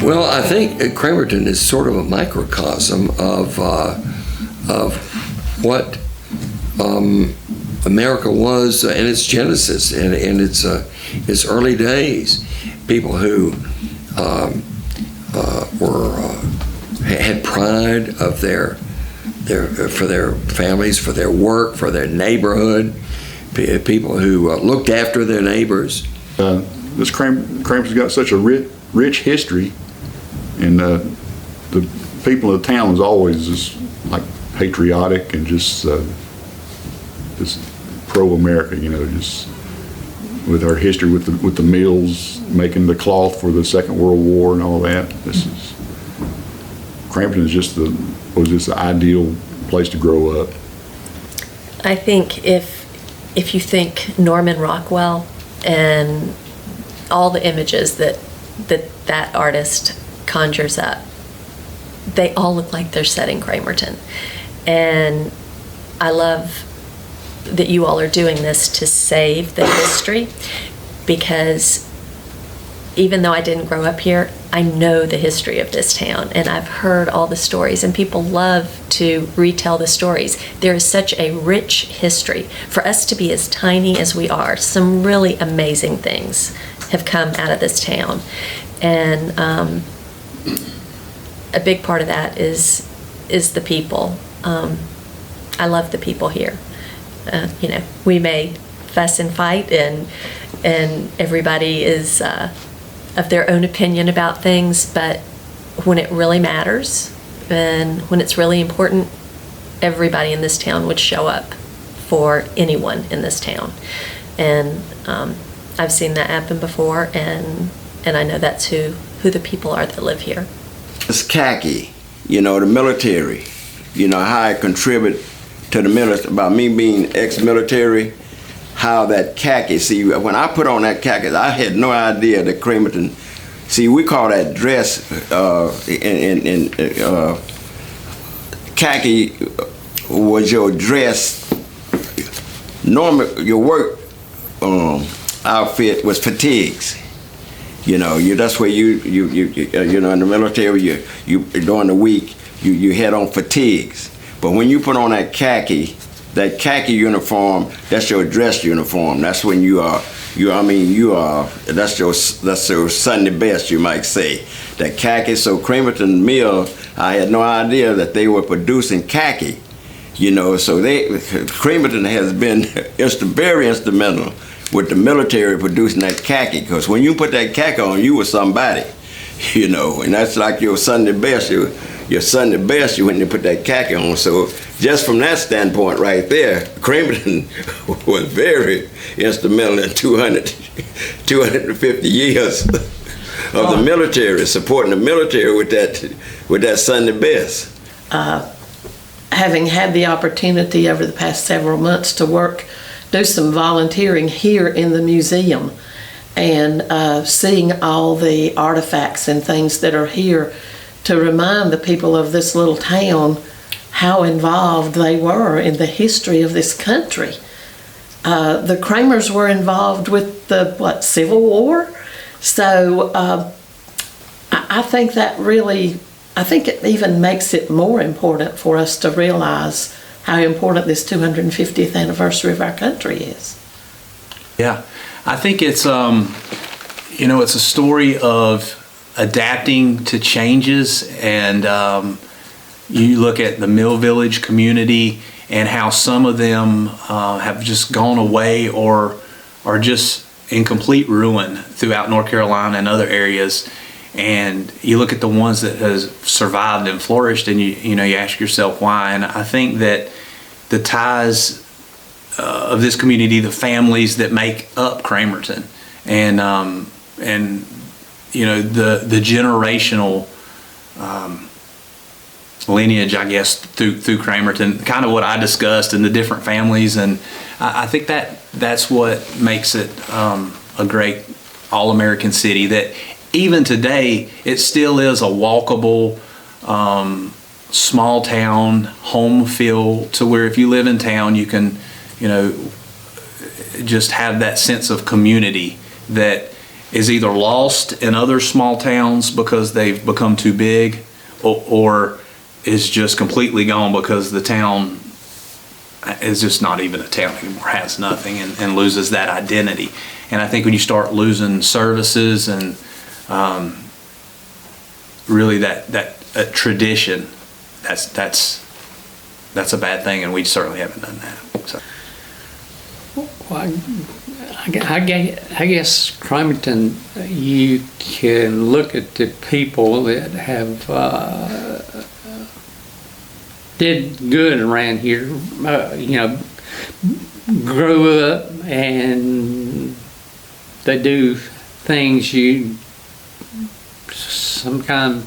Well, I think Cramerton is sort of a microcosm of what America was in its genesis and in its early days. People who had pride of their for their families, for their work, for their neighborhood. People who looked after their neighbors. This Cramerton's got such a rich history, and the people of the town was always just like patriotic and just pro-America, just with our history with the mills making the cloth for the Second World War and all that. Cramerton is just the ideal place to grow up. I think if you think Norman Rockwell and all the images that artist conjures up, they all look like they're set in Cramerton. And I love that you all are doing this to save the history, because even though I didn't grow up here, I know the history of this town, and I've heard all the stories, and people love to retell the stories. There is such a rich history. For us to be as tiny as we are, some really amazing things have come out of this town. And a big part of that is the people. I love the people here. We may fuss and fight, and everybody is of their own opinion about things, but when it really matters and when it's really important, everybody in this town would show up for anyone in this town. And I've seen that happen before, and I know that's who the people are that live here. It's khaki, the military, how I contribute to the military, about me being ex-military, how that khaki, see, when I put on that khaki, I had no idea that Cramerton, see, we call that dress, khaki was your dress, normally your work outfit was fatigues. That's where you in the military, you during the week, you had on fatigues. But when you put on that khaki uniform, that's your dress uniform. That's when that's your Sunday best, you might say. That khaki. So Cramerton Mill, I had no idea that they were producing khaki. So Cramerton has been very instrumental with the military producing that khaki, because when you put that khaki on, you were somebody, and that's like your Sunday best. Your Sunday best, when you put that khaki on. So just from that standpoint right there, Cramerton was very instrumental in 250 years of the military, supporting the military with that Sunday best. Having had the opportunity over the past several months to do some volunteering here in the museum, and seeing all the artifacts and things that are here, to remind the people of this little town how involved they were in the history of this country. The Cramers were involved with the Civil War, so I think it even makes it more important for us to realize how important this 250th anniversary of our country is. Yeah, I think it's it's a story of adapting to changes, and you look at the Mill Village community and how some of them have just gone away or are just in complete ruin throughout North Carolina and other areas. And you look at the ones that has survived and flourished, and you ask yourself why. And I think that the ties of this community, the families that make up Cramerton, and the generational lineage, I guess, through Cramerton, kind of what I discussed, and the different families, and I think that's what makes it a great all-American city. That even today, it still is a walkable, small town, home feel, to where if you live in town, you can, just have that sense of community that is either lost in other small towns because they've become too big, or is just completely gone because the town is just not even a town anymore, has nothing, and loses that identity. And I think when you start losing services and really that tradition, that's a bad thing, and we certainly haven't done that. So. Well, I guess Cramerton, you can look at the people that have did good around here, grew up, and they do things you sometimes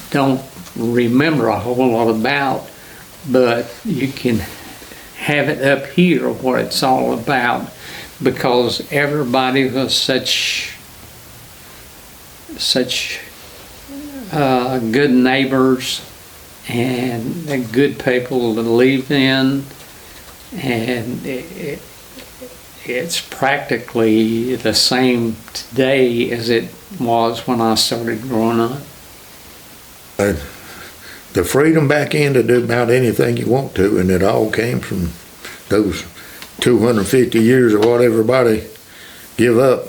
don't remember a whole lot about, but you can have it up here what it's all about, because everybody was such good neighbors and good people to live in, and it's practically the same today as it was when I started growing up. The freedom back in to do about anything you want to, and it all came from those 250 years of what everybody give up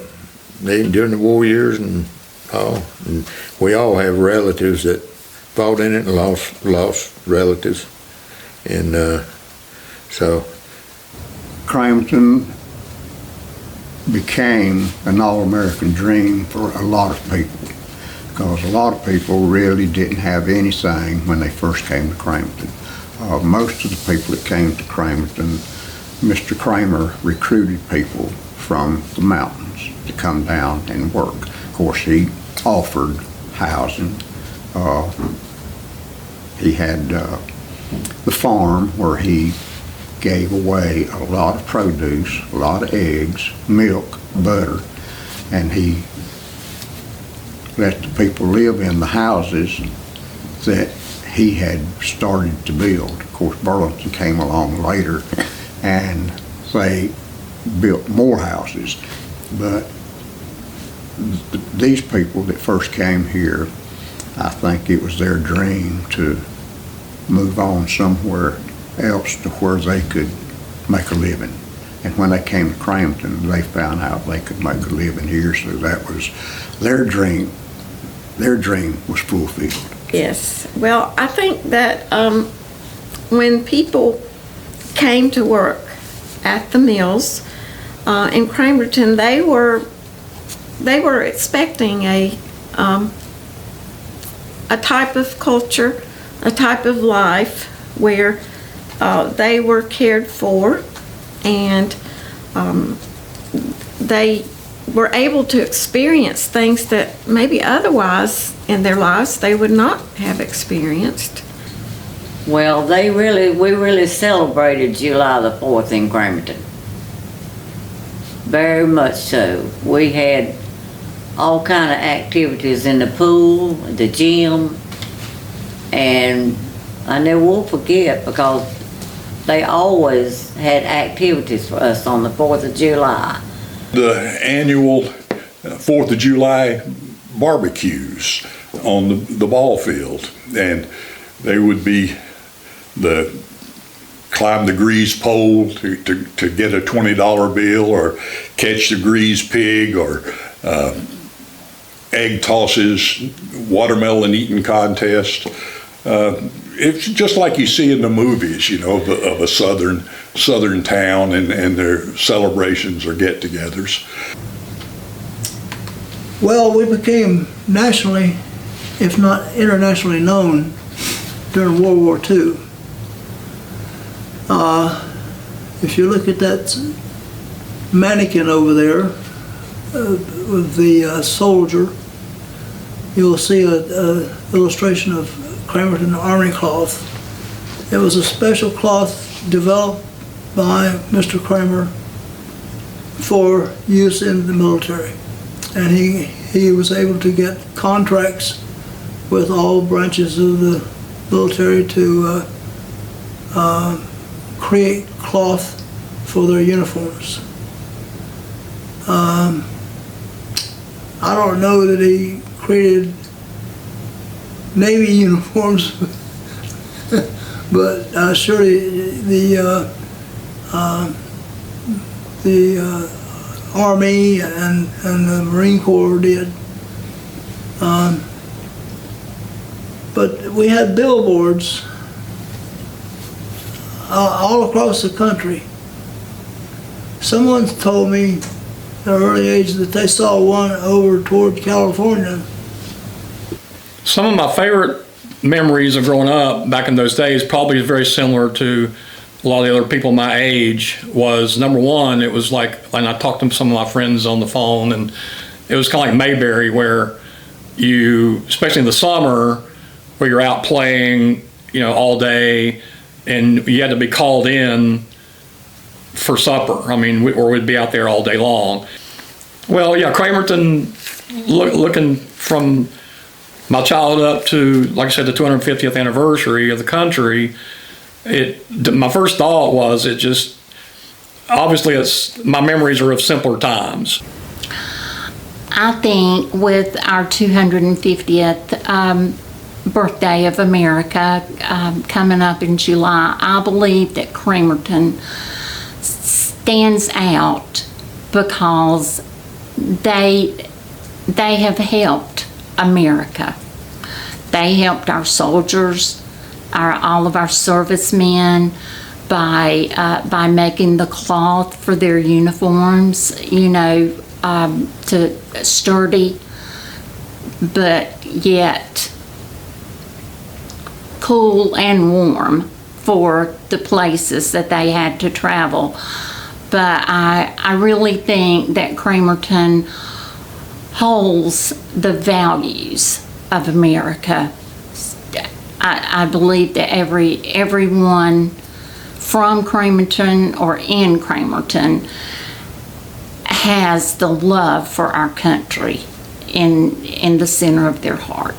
during the war years and all. And we all have relatives that fought in it and lost relatives, and so Cramerton became an all-American dream for a lot of people, because a lot of people really didn't have anything when they first came to Cramerton. Most of the people that came to Cramerton, Mr. Cramer recruited people from the mountains to come down and work. Of course, he offered housing. He had the farm where he gave away a lot of produce, a lot of eggs, milk, butter, and he let the people live in the houses that he had started to build. Of course, Burlington came along later and they built more houses. But these people that first came here, I think it was their dream to move on somewhere else to where they could make a living. And when they came to Cramerton, they found out they could make a living here, so that was their dream. Their dream was fulfilled. Yes. Well, I think that when people came to work at the mills in Cramerton, they were expecting a type of culture, a type of life where they were cared for, and they were able to experience things that maybe otherwise in their lives they would not have experienced. Well, we really celebrated July the 4th in Cramerton. Very much so. We had all kind of activities in the pool, the gym, and I never will forget, because they always had activities for us on the 4th of July. The annual 4th of July barbecues on the ball field, and they would be climb the grease pole to get a $20 bill, or catch the grease pig, or egg tosses, watermelon eating contest. It's just like you see in the movies, of a southern town and their celebrations or get-togethers. Well, we became nationally, if not internationally known, during World War II. If you look at that mannequin over there with the soldier, you'll see a illustration of Cramerton Army cloth. It was a special cloth developed by Mr. Cramer for use in the military, and he was able to get contracts with all branches of the military to create cloth for their uniforms. I don't know that he created Navy uniforms, but surely the Army and the Marine Corps did. But we had billboards all across the country. Someone told me at an early age that they saw one over toward California. Some of my favorite memories of growing up back in those days, probably very similar to a lot of the other people my age, was number one, it was like, and I talked to some of my friends on the phone, and it was kind of like Mayberry, where you, especially in the summer, where you're out playing, you know, all day, and you had to be called in for supper. I mean, or we'd be out there all day long. Well, yeah, Cramerton, looking from my childhood up to, like I said, the 250th anniversary of the country, my first thought was, it just, obviously my memories are of simpler times. I think with our 250th birthday of America coming up in July, I believe that Cramerton stands out because they have helped America. They helped our soldiers, all of our servicemen, by making the cloth for their uniforms, you know, to sturdy, but yet cool and warm for the places that they had to travel. But I really think that Cramerton holds the values of America. I believe that everyone from Cramerton or in Cramerton has the love for our country in the center of their heart.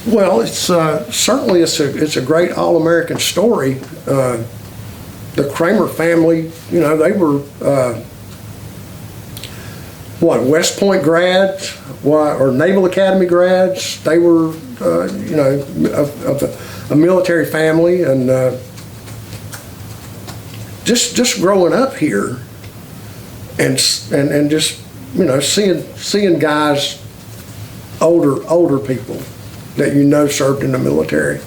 Well, it's certainly it's a great all-American story. The Cramer family, you know, they were West Point grads, or Naval Academy grads. They were, you know, of a military family, and just growing up here, and just, you know, seeing guys, older people that you know served in the military.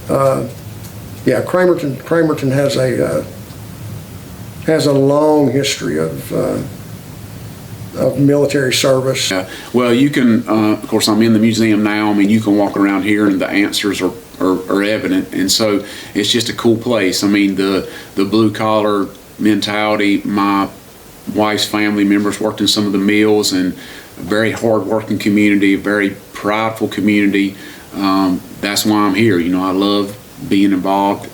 Yeah, Cramerton has a long history of military service. Well, you can, of course, I'm in the museum now. I mean, you can walk around here and the answers are evident, and so it's just a cool place. I mean, the blue collar mentality. My wife's family members worked in some of the mills, and a very hard working community, a very prideful community. That's why I'm here. You know, I love being involved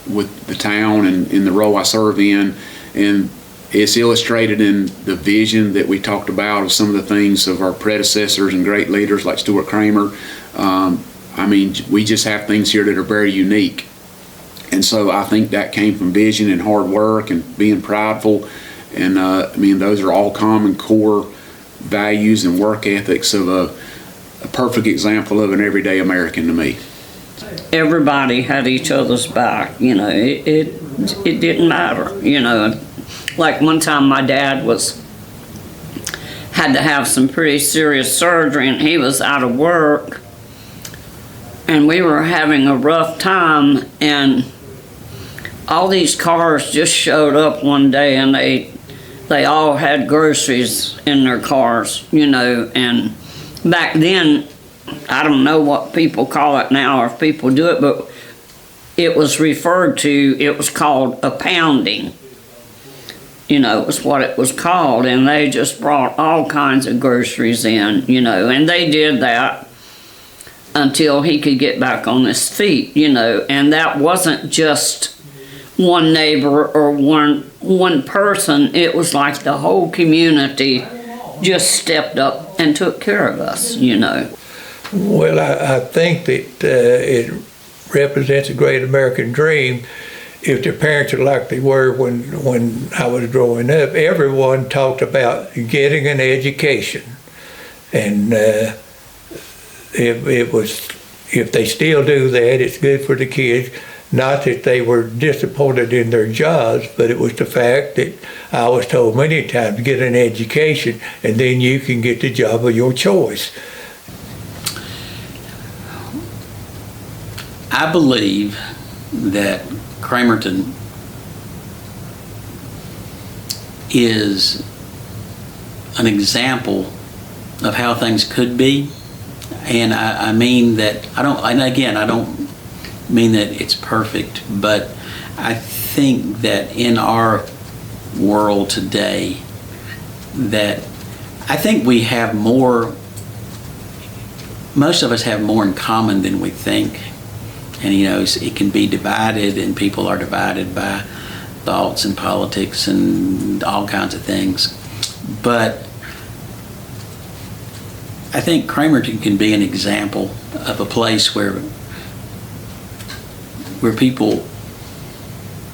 with the town and in the role I serve in, and it's illustrated in the vision that we talked about of some of the things of our predecessors and great leaders like Stuart Cramer. I mean, we just have things here that are very unique, and so I think that came from vision and hard work and being prideful, and I mean, those are all common core values and work ethics of a perfect example of an everyday American to me. Everybody had each other's back, you know, it didn't matter, you know. Like one time my dad had to have some pretty serious surgery, and he was out of work, and we were having a rough time, and all these cars just showed up one day, and they all had groceries in their cars, you know. And back then, I don't know what people call it now, or if people do it, but it was called a pounding. You know, it was what it was called, and they just brought all kinds of groceries in, you know, and they did that until he could get back on his feet, you know. And that wasn't just one neighbor or one person. It was like the whole community just stepped up and took care of us, you know. Well, I think that it represents a great American dream. If the parents are like they were when I was growing up, everyone talked about getting an education. And it was, if they still do that, it's good for the kids. Not that they were disappointed in their jobs, but it was the fact that I was told many times, get an education and then you can get the job of your choice. I believe that Cramerton is an example of how things could be, and I mean that I don't mean that it's perfect, but I think that in our world today, that I think we have more, most of us have more in common than we think. And it can be divided, and people are divided by thoughts and politics and all kinds of things. But I think Cramerton can be an example of a place where people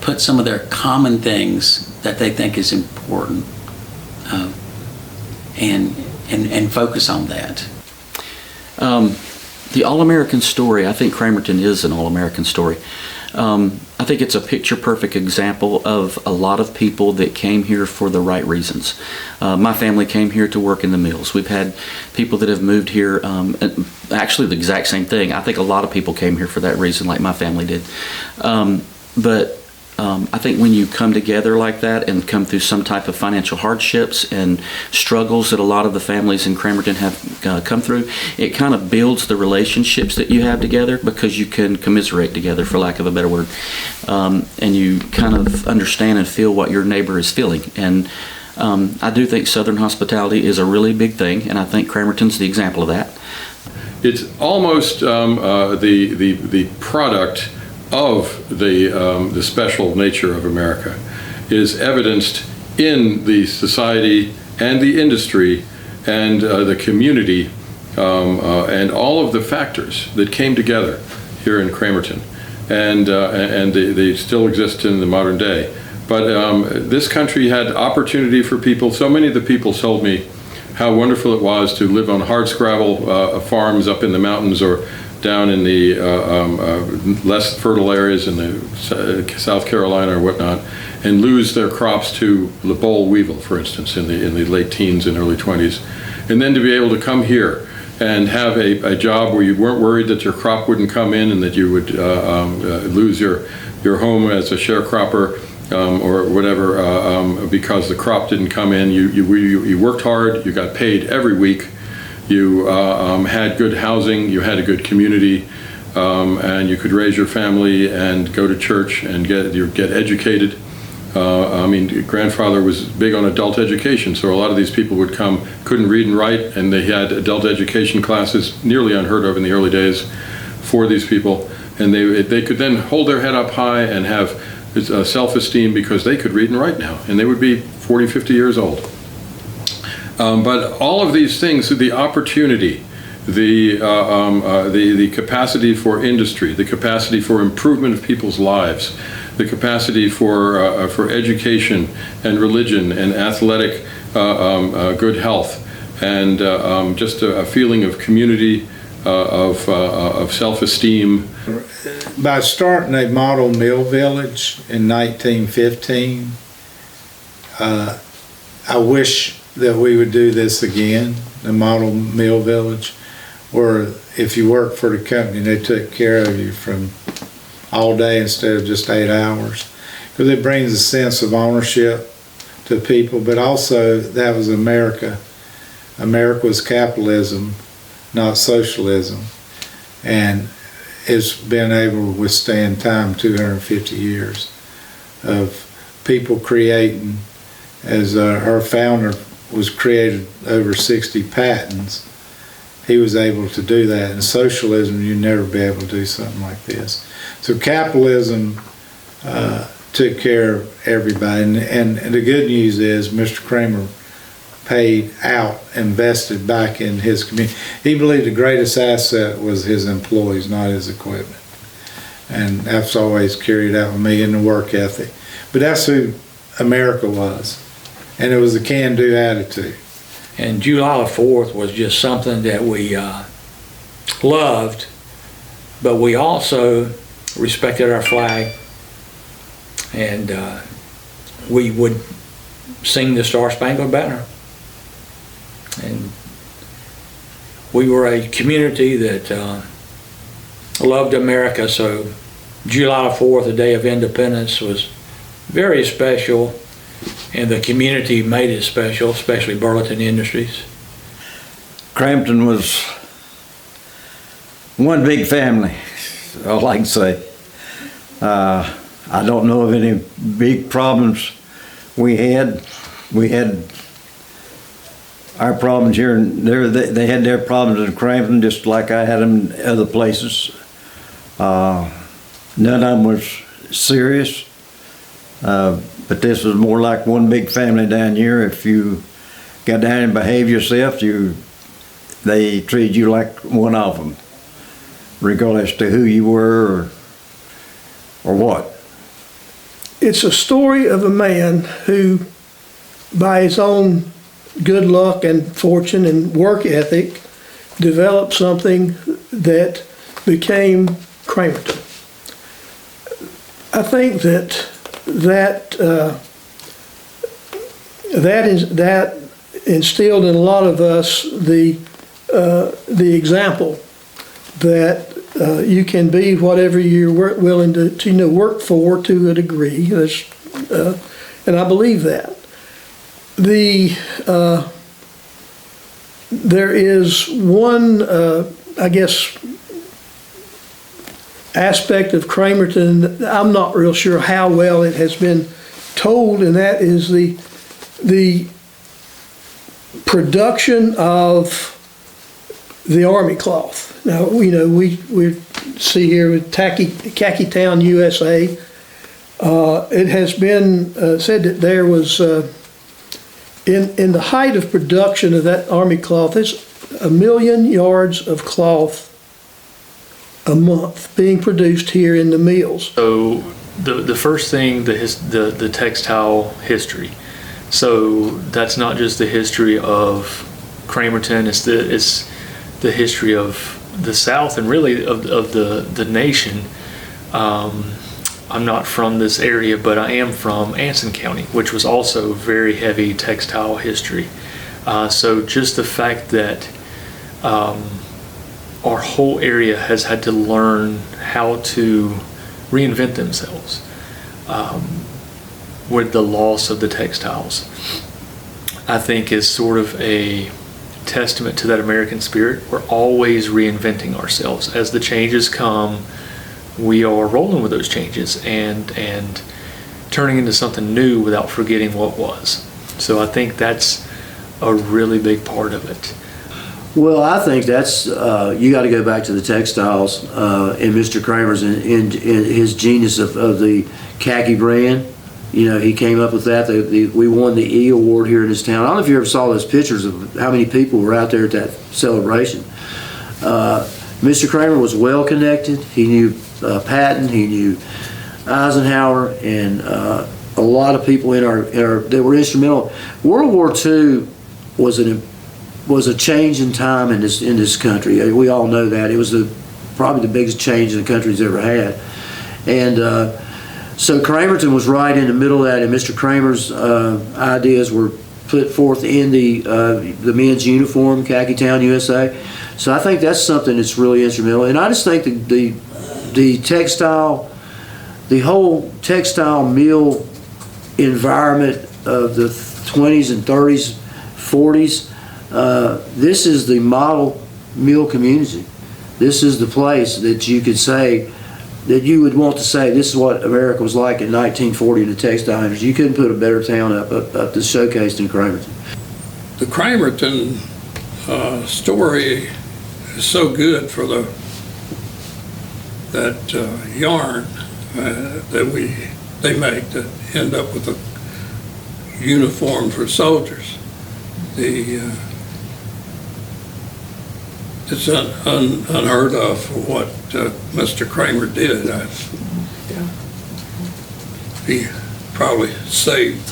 put some of their common things that they think is important and focus on that. The All-American story, I think Cramerton is an All-American story. I think it's a picture-perfect example of a lot of people that came here for the right reasons. My family came here to work in the mills. We've had people that have moved here, actually the exact same thing. I think a lot of people came here for that reason, like my family did. But I think when you come together like that and come through some type of financial hardships and struggles that a lot of the families in Cramerton have come through, it kind of builds the relationships that you have together, because you can commiserate together, for lack of a better word, and you kind of understand and feel what your neighbor is feeling. And I do think Southern hospitality is a really big thing, and I think Cramerton's the example of that. It's almost the product of the special nature of America is evidenced in the society and the industry and the community and all of the factors that came together here in Cramerton, and they still exist in the modern day. But this country had opportunity for people. So many of the people told me how wonderful it was to live on hardscrabble farms up in the mountains or down in the less fertile areas in the South Carolina or whatnot, and lose their crops to the boll weevil, for instance, in the late teens and early 20s. And then to be able to come here and have a job where you weren't worried that your crop wouldn't come in and that you would lose your home as a sharecropper or whatever because the crop didn't come in. You worked hard, you got paid every week. You had good housing, you had a good community, and you could raise your family and go to church and get educated. I mean, grandfather was big on adult education, so a lot of these people would come, couldn't read and write, and they had adult education classes, nearly unheard of in the early days for these people. And they could then hold their head up high and have self-esteem because they could read and write now, and they would be 40, 50 years old. But all of these things, the opportunity, the capacity for industry, the capacity for improvement of people's lives, the capacity for education and religion and athletic good health, and just a feeling of community, of self-esteem. By starting a model mill village in 1915, I wish that we would do this again, the model mill village, where if you worked for the company, they took care of you from all day instead of just 8 hours. Because it brings a sense of ownership to people, but also that was America. America was capitalism, not socialism. And it's been able to withstand time, 250 years of people creating, as our founder was created over 60 patents. He was able to do that. In socialism, you'd never be able to do something like this. So capitalism took care of everybody. And the good news is Mr. Cramer paid out, invested back in his community. He believed the greatest asset was his employees, not his equipment. And that's always carried out with me in the work ethic. But that's who America was. And it was a can-do attitude. And July the 4th was just something that we loved, but we also respected our flag, and we would sing the Star Spangled Banner. And we were a community that loved America, so July 4th, the Day of Independence, was very special, and the community made it special, especially Burlington Industries. Cramerton was one big family, all I can say. I don't know of any big problems we had. We had our problems here and there. They had their problems in Cramerton just like I had them in other places. None of them was serious, but this was more like one big family down here. If you got down and behaved yourself, they treated you like one of them, regardless to who you were or what. It's a story of a man who, by his own good luck and fortune and work ethic, developed something that became Cramerton. I think that instilled in a lot of us the example that you can be whatever you're willing to work for to a degree. And I believe that. There is one, I guess, aspect of Cramerton I'm not real sure how well it has been told, and that is the production of the army cloth. Now, we see here with Khaki Town, USA, it has been said that there was, in the height of production of that army cloth, there's 1 million yards of cloth a month being produced here in the mills. So the first thing, the textile history. So that's not just the history of Cramerton, it's the history of the South and really of the nation. I'm not from this area, but I am from Anson County, which was also very heavy textile history. So just the fact that our whole area has had to learn how to reinvent themselves with the loss of the textiles, I think is sort of a testament to that American spirit. We're always reinventing ourselves. As the changes come, we are rolling with those changes and turning into something new without forgetting what was. So I think that's a really big part of it. Well, I think that's, you got to go back to the textiles and Mr. Kramer's in his genius of the khaki brand. He came up with that. We won the E award here in this town. I don't know if you ever saw those pictures of how many people were out there at that celebration. Mr. Cramer was well connected. He knew Patton, he knew Eisenhower, and a lot of people in our that were instrumental. World War II was a change in time in this country. We all know that. It was probably the biggest change the country's ever had. And so Cramerton was right in the middle of that, and Mr. Kramer's ideas were put forth in the men's uniform, Khaki Town, USA. So I think that's something that's really instrumental. And I just think the textile, the whole textile mill environment of the 20s and 30s, 40s, this is the model mill community. This is the place that you could say, that you would want to say, this is what America was like in 1940 in the textile industry. You couldn't put a better town up to showcase than Cramerton. The Cramerton story is so good for that yarn that they make that end up with a uniform for soldiers. It's unheard of what Mr. Cramer did. He probably saved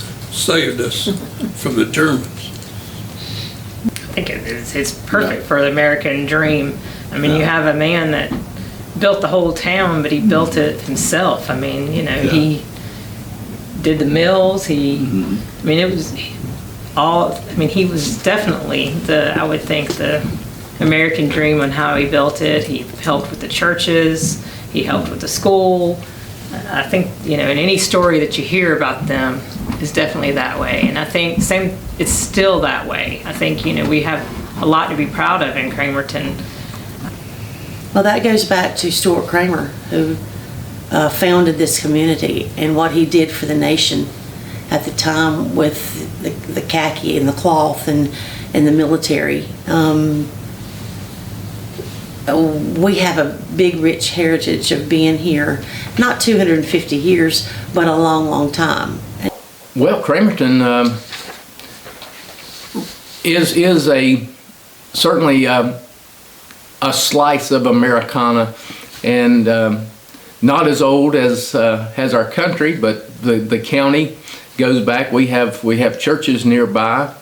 us from the Germans. think it's perfect for the American dream. I mean, you have a man that built the whole town, but he built it himself. I mean, you know, he did the mills. I mean, it was all. I mean, he was definitely I would think the American dream on how he built it. He helped with the churches. He helped with the school. I think, you know, in any story that you hear about them is definitely that way. And I think it's still that way. I think, you know, we have a lot to be proud of in Cramerton. Well, that goes back to Stuart Cramer, who founded this community and what he did for the nation at the time with the khaki and the cloth and the military. We have a big, rich heritage of being here, not 250 years, but a long, long time. Well, Cramerton is certainly a slice of Americana, and not as old as our country, but the county goes back. We have churches nearby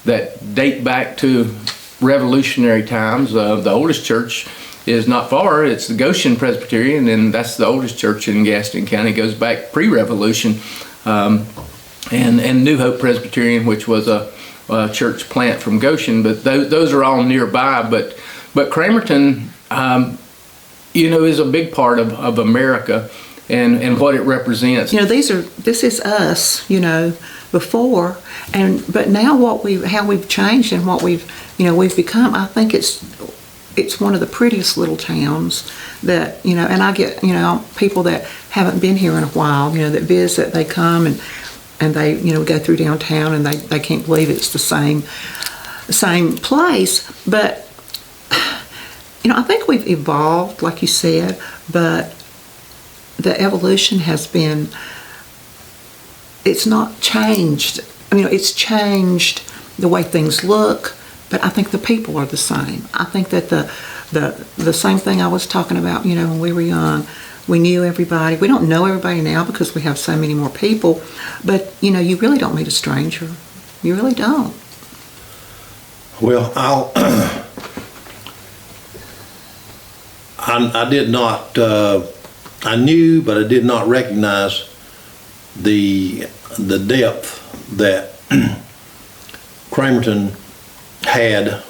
that date back to Revolutionary times. The oldest church is not far. It's the Goshen Presbyterian, and that's the oldest church in Gaston County. It goes back pre-Revolution. And New Hope Presbyterian, which was a church plant from Goshen, but those are all nearby. But Cramerton, you know, is a big part of America and what it represents. You know, this is us, you know, before, but now how we've changed and what we've become. I think it's one of the prettiest little towns that, you know, and I get, you know, people that haven't been here in a while, you know, that visit, they come and they, you know, go through downtown and they can't believe it's the same place. But, you know, I think we've evolved, like you said, but the evolution has been, it's not changed. I mean, it's changed the way things look, but I think the people are the same. I think that the same thing I was talking about, you know, when we were young, we knew everybody. We don't know everybody now because we have so many more people, but, you know, you really don't meet a stranger. You really don't. Well, I did not, I knew, but I did not recognize the depth that Cramerton had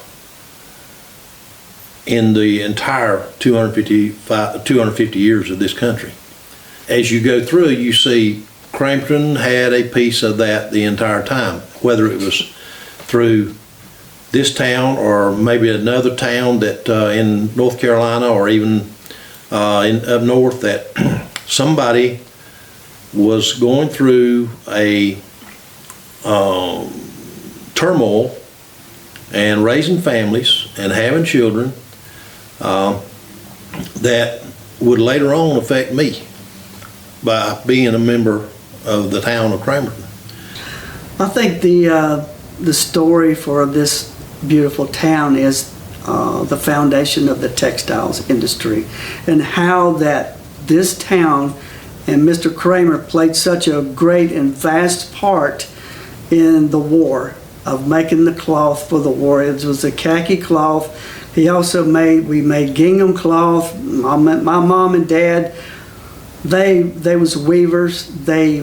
in the entire 250 years of this country. As you go through, you see Cramerton had a piece of that the entire time, whether it was through this town or maybe another town that in North Carolina or even up north, that somebody was going through a turmoil and raising families and having children that would later on affect me by being a member of the town of Cramerton. I think the story for this beautiful town is the foundation of the textiles industry and how that this town and Mr. Cramer played such a great and vast part in the war, of making the cloth for the war. It was a khaki cloth. We made gingham cloth. My mom and dad, they was weavers. They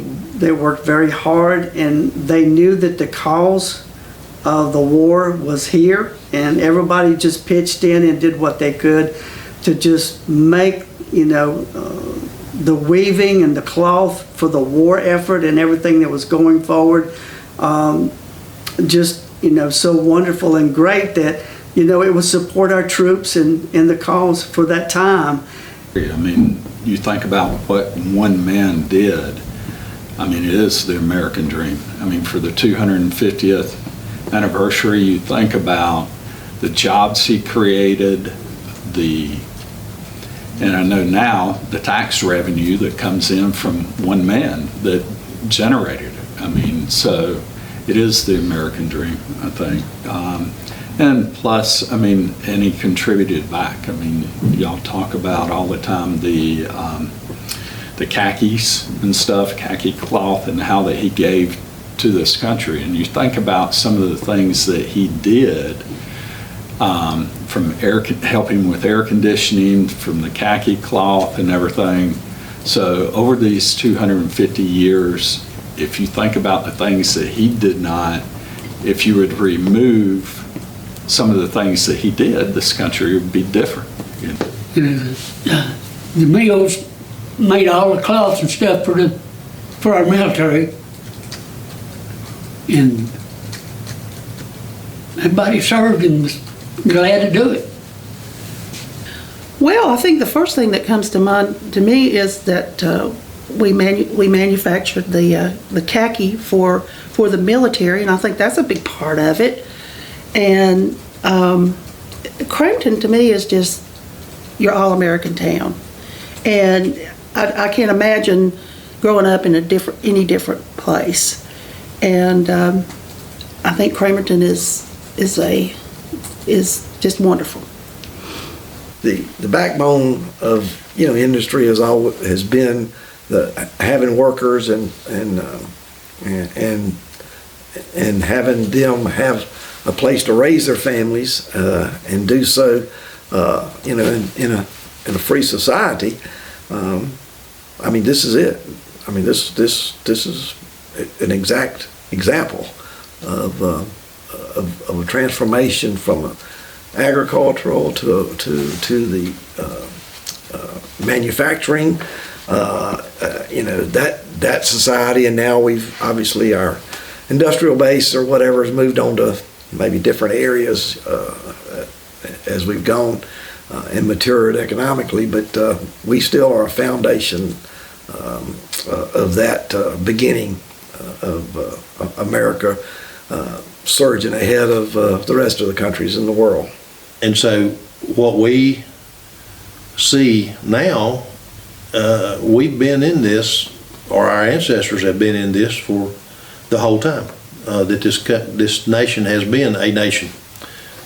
worked very hard, and they knew that the cause of the war was here, and everybody just pitched in and did what they could to just make, you know, the weaving and the cloth for the war effort and everything that was going forward. Just, you know, so wonderful and great that, you know, it would support our troops and the cause for that time. I mean, you think about what one man did. I mean, it is the American dream. I mean, for the 250th anniversary, you think about the jobs he created, and I know now the tax revenue that comes in from one man that generated it. I mean, so it is the American dream, I think. And plus, I mean, and he contributed back. I mean, y'all talk about all the time the khakis and stuff, khaki cloth, and how that he gave to this country. And you think about some of the things that he did from helping with air conditioning, from the khaki cloth and everything. So over these 250 years, if you think about the things that he did not, if you would remove some of the things that he did, this country would be different. The mills made all the cloths and stuff for our military, and everybody served and was glad to do it. Well, I think the first thing that comes to mind to me is that we manufactured the khaki for the military, and I think that's a big part of it. And Cramerton to me is just your all-American town, and I can't imagine growing up in any different place. And I think Cramerton is just wonderful. The backbone of industry has been having workers and having them have a place to raise their families and do so in a free society. I mean, this is it. I mean, this is an exact example of a transformation from agricultural to the manufacturing. That society, and now we've obviously our industrial base or whatever has moved on to maybe different areas as we've gone and matured economically, but we still are a foundation of that beginning of America surging ahead of the rest of the countries in the world. And so what we see now, we've been in this, or our ancestors have been in this for the whole time, that this nation has been a nation.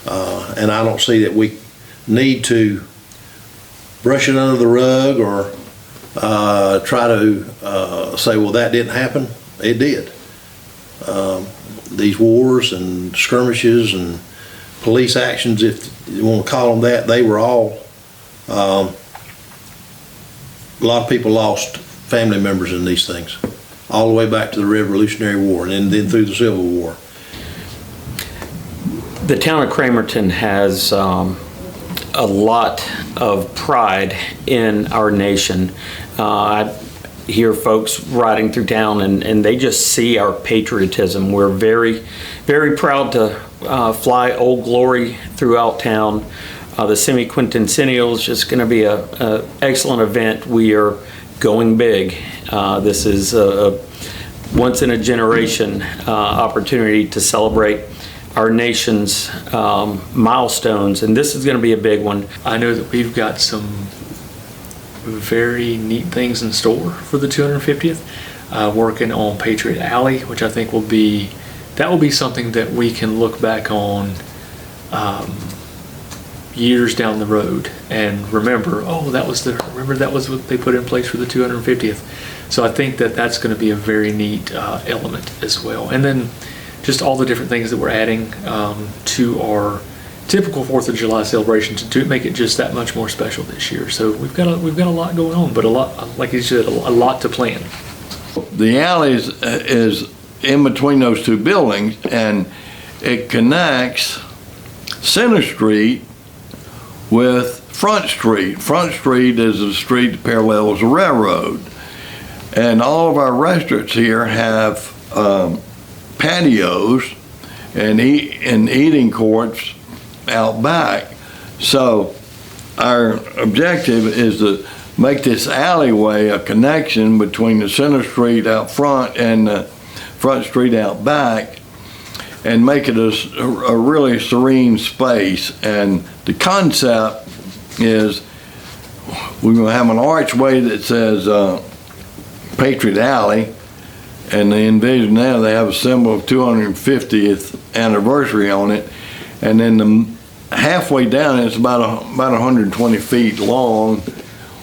And I don't see that we need to brush it under the rug or try to say, well, that didn't happen. It did. These wars and skirmishes and police actions, if you want to call them that, they were all, a lot of people lost family members in these things, all the way back to the Revolutionary War and then through the Civil War. The town of Cramerton has a lot of pride in our nation. I hear folks riding through town and they just see our patriotism. We're very, very proud to fly Old Glory throughout town. The semi-quincentennial is just going to be an excellent event. We are going big. This is a once-in-a-generation opportunity to celebrate our nation's milestones, and this is going to be a big one. I know that we've got some very neat things in store for the 250th. Working on Patriot Alley, which I think will be something that we can look back on years down the road and remember, that was what they put in place for the 250th. So I think that that's going to be a very neat element as well. And then just all the different things that we're adding to our typical 4th of July celebration to make it just that much more special this year. So we've got a lot going on, but a lot, like you said, a lot to plan. The alley is in between those two buildings, and it connects Center Street with Front Street. Front Street is a street that parallels the railroad, and all of our restaurants here have patios and eating courts out back. So our objective is to make this alleyway a connection between the Center Street out front and the Front Street out back, and make it a really serene space. And the concept is we're going to have an archway that says Patriot Alley, and they envision now they have a symbol of 250th anniversary on it, and then halfway down, it's about 120 feet long,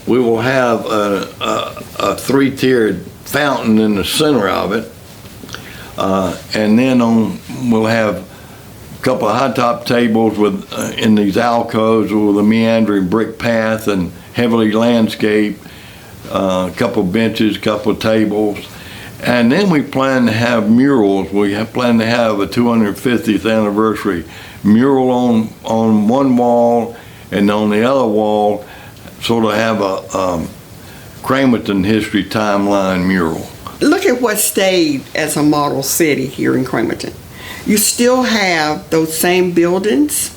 we will have a three-tiered fountain in the center of it, and then we'll have couple of high top tables with in these alcoves with a meandering brick path and heavily landscaped, a couple of benches, a couple of tables. And then we plan to have murals. We plan to have a 250th anniversary mural on one wall, and on the other wall sort of have a Cramerton history timeline mural. Look at what stayed as a model city here in Cramerton. You still have those same buildings.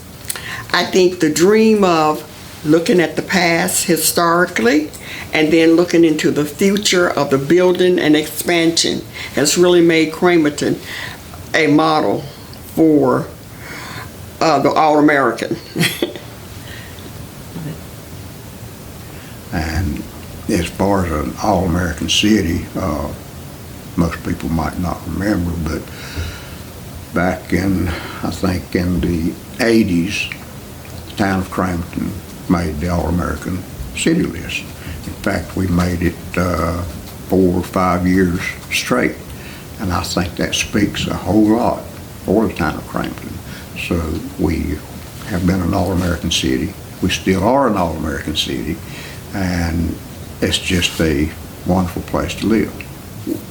I think the dream of looking at the past historically and then looking into the future of the building and expansion has really made Cramerton a model for the All-American. And as far as an All-American city, most people might not remember, but back in, I think in the 80s, the town of Cramerton made the All-American city list. In fact, we made it 4 or 5 years straight, and I think that speaks a whole lot for the town of Cramerton. So we have been an All-American city. We still are an All-American city, and it's just a wonderful place to live.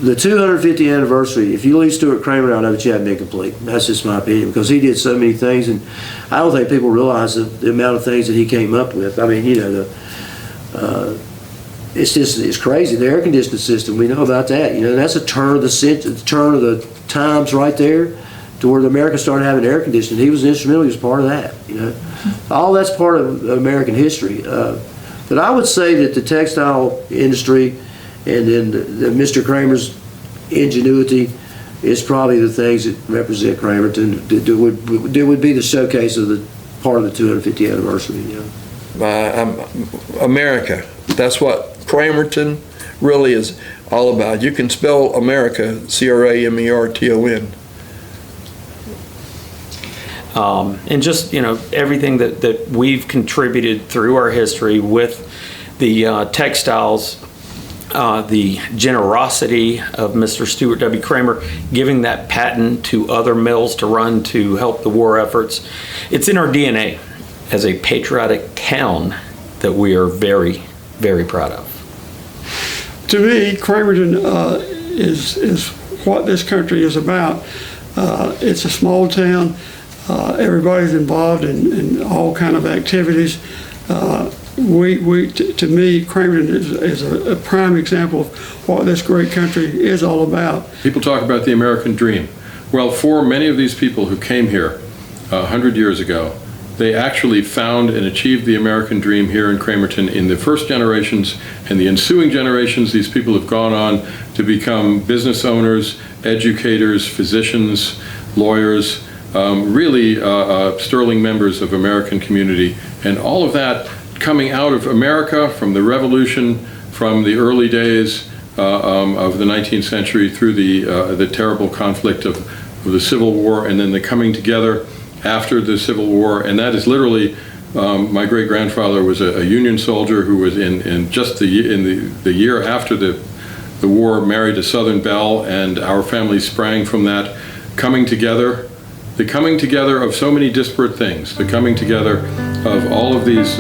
The 250th anniversary, if you leave Stuart Cramer out of it, you haven't been complete. That's just my opinion, because he did so many things, and I don't think people realize the amount of things that he came up with. I mean, you know, it's crazy. The air conditioning system, we know about that. You know, that's a turn of the times right there, to where America started having air conditioning. He was instrumental. He was part of that. You know, all that's part of American history. But I would say that the textile industry and then Mr. Cramer's ingenuity is probably the things that represent Cramerton. That would be the showcase of the part of the 250th anniversary. You know, America. That's what Cramerton really is all about. You can spell America, Cramerton. And just, you know, everything that we've contributed through our history with the textiles, the generosity of Mr. Stuart W. Cramer giving that patent to other mills to run to help the war efforts. It's in our DNA as a patriotic town that we are very, very proud of. To me, Cramerton is what this country is about. It's a small town. Everybody's involved in all kind of activities. To me, Cramerton is a prime example of what this great country is all about. People talk about the American dream. Well, for many of these people who came here 100 years ago, they actually found and achieved the American dream here in Cramerton in the first generations, and the ensuing generations. These people have gone on to become business owners, educators, physicians, lawyers, really sterling members of American community, and all of that coming out of America from the Revolution, from the early days of the 19th century through the terrible conflict of the Civil War, and then the coming together after the Civil War. And that is literally, my great-grandfather was a Union soldier who was in the year after the war married a Southern belle, and our family sprang from that coming together. The coming together of so many disparate things, the coming together of all of these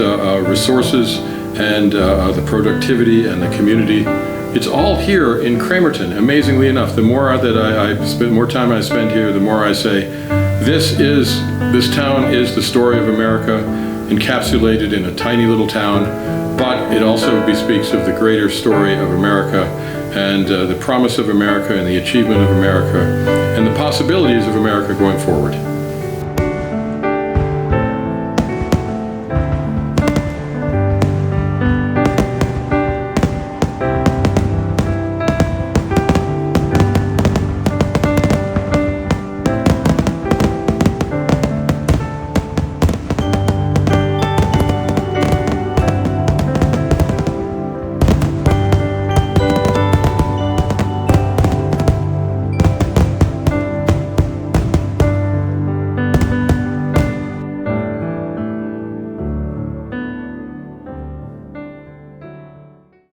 resources and the productivity and the community. It's all here in Cramerton, amazingly enough. The more more time I spend here, the more I say, this town is the story of America, encapsulated in a tiny little town, but it also bespeaks of the greater story of America and the promise of America and the achievement of America and the possibilities of America going forward.